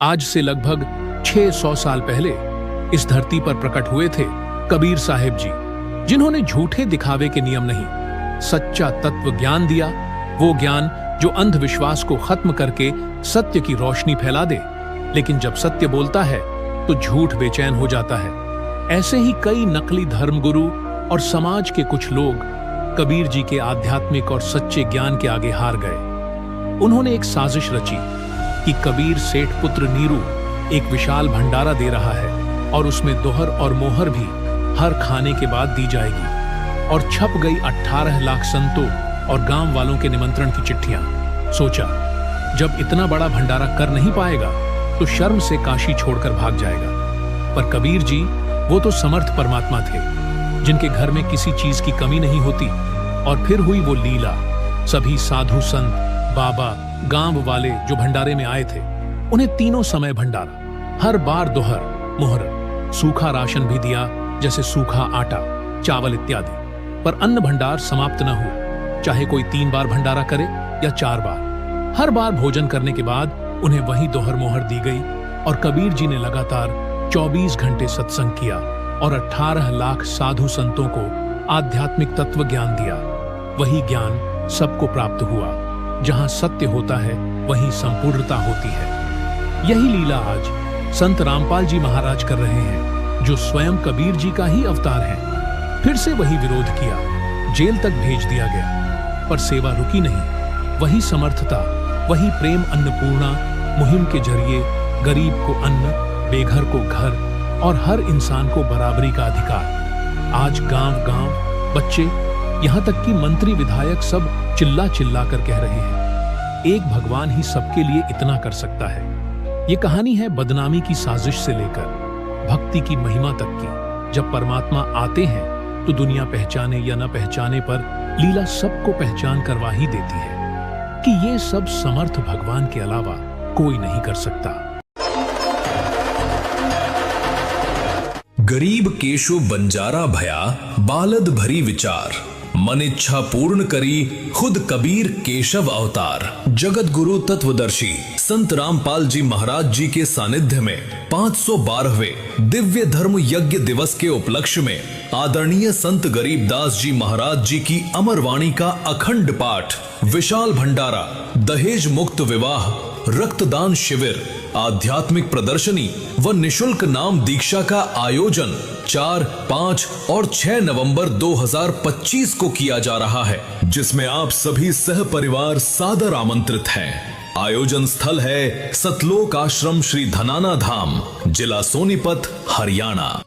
आज से लगभग 600 साल पहले इस धरती पर प्रकट हुए थे कबीर साहिब जी, जिन्होंने झूठे दिखावे के नियम नहीं, सच्चा तत्व ज्ञान दिया। वो ज्ञान जो अंधविश्वास को खत्म करके सत्य की रोशनी फैला दे। लेकिन जब सत्य बोलता है तो झूठ बेचैन हो जाता है। ऐसे ही कई नकली धर्मगुरु और समाज के कुछ लोग कबीर जी के आध्यात्मिक और सच्चे ज्ञान के आगे हार गए। उन्होंने एक साजिश रची कि कबीर सेठ पुत्र नीरू एक विशाल भंडारा दे रहा है और उसमें दोहर और मोहर भी हर खाने के बाद दी जाएगी। और छप गई 18 लाख संतों और गांव वालों के निमंत्रण की चिट्ठियां। सोचा, जब इतना बड़ा भंडारा कर नहीं पाएगा तो शर्म से काशी छोड़कर भाग जाएगा। पर कबीर जी वो तो समर्थ परमात्मा थे, जिनके घर में किसी चीज की कमी नहीं होती। और फिर हुई वो लीला। सभी साधु संत, बाबा, गांव वाले जो भंडारे में आए थे, उन्हें तीनों समय भंडारा, हर बार दोहर, मोहर, सूखा राशन भी दिया, जैसे सूखा आटा, चावल इत्यादि। पर अन्न भंडार समाप्त न हो, चाहे कोई 3 बार भंडारा करे या 4 बार। हर बार भोजन करने के बाद उन्हें वही दोहर मोहर दी गई। और कबीर जी ने लगातार 24 घंटे सत्संग किया और 18 लाख साधु संतों को आध्यात्मिक तत्व ज्ञान दिया। वही ज्ञान सबको प्राप्त हुआ। जहां सत्य होता है वहीं संपूर्णता होती है। यही लीला आज संत रामपाल जी महाराज कर रहे हैं, जो स्वयं कबीर जी का ही अवतार है। फिर से वही विरोध किया, जेल तक भेज दिया गया, पर सेवा रुकी नहीं। वही समर्थता, वही प्रेम अन्नपूर्णा मुहिम के जरिए गरीब को अन्न, बेघर को घर और हर इंसान को बराबरी का अधिकार। आज गांव-गांव बच्चे, यहां तक कि मंत्री विधायक सब चिल्ला चिल्ला कर कह रहे हैं, एक भगवान ही सबके लिए इतना कर सकता है। ये कहानी है बदनामी की साजिश से लेकर भक्ति की महिमा तक की। जब परमात्मा आते हैं तो दुनिया पहचाने या न पहचाने पर लीला सबको पहचान करवा ही देती है कि ये सब समर्थ भगवान के अलावा कोई नहीं कर सकता। गरीब केशु बंजारा भया, बालद भरी विचार, मन इच्छा पूर्ण करी, खुद कबीर केशव अवतार। जगत गुरु तत्वदर्शी संत रामपाल जी महाराज जी के सानिध्य में 512वें दिव्य धर्म यज्ञ दिवस के उपलक्ष्य में आदरणीय संत गरीबदास जी महाराज जी की अमर वाणी का अखंड पाठ, विशाल भंडारा, दहेज मुक्त विवाह, रक्तदान शिविर, आध्यात्मिक प्रदर्शनी व निशुल्क नाम दीक्षा का आयोजन 4, 5 और 6 नवंबर 2025 को किया जा रहा है, जिसमें आप सभी सह परिवार सादर आमंत्रित हैं। आयोजन स्थल है सतलोक आश्रम श्री धनाना धाम, जिला सोनीपत, हरियाणा।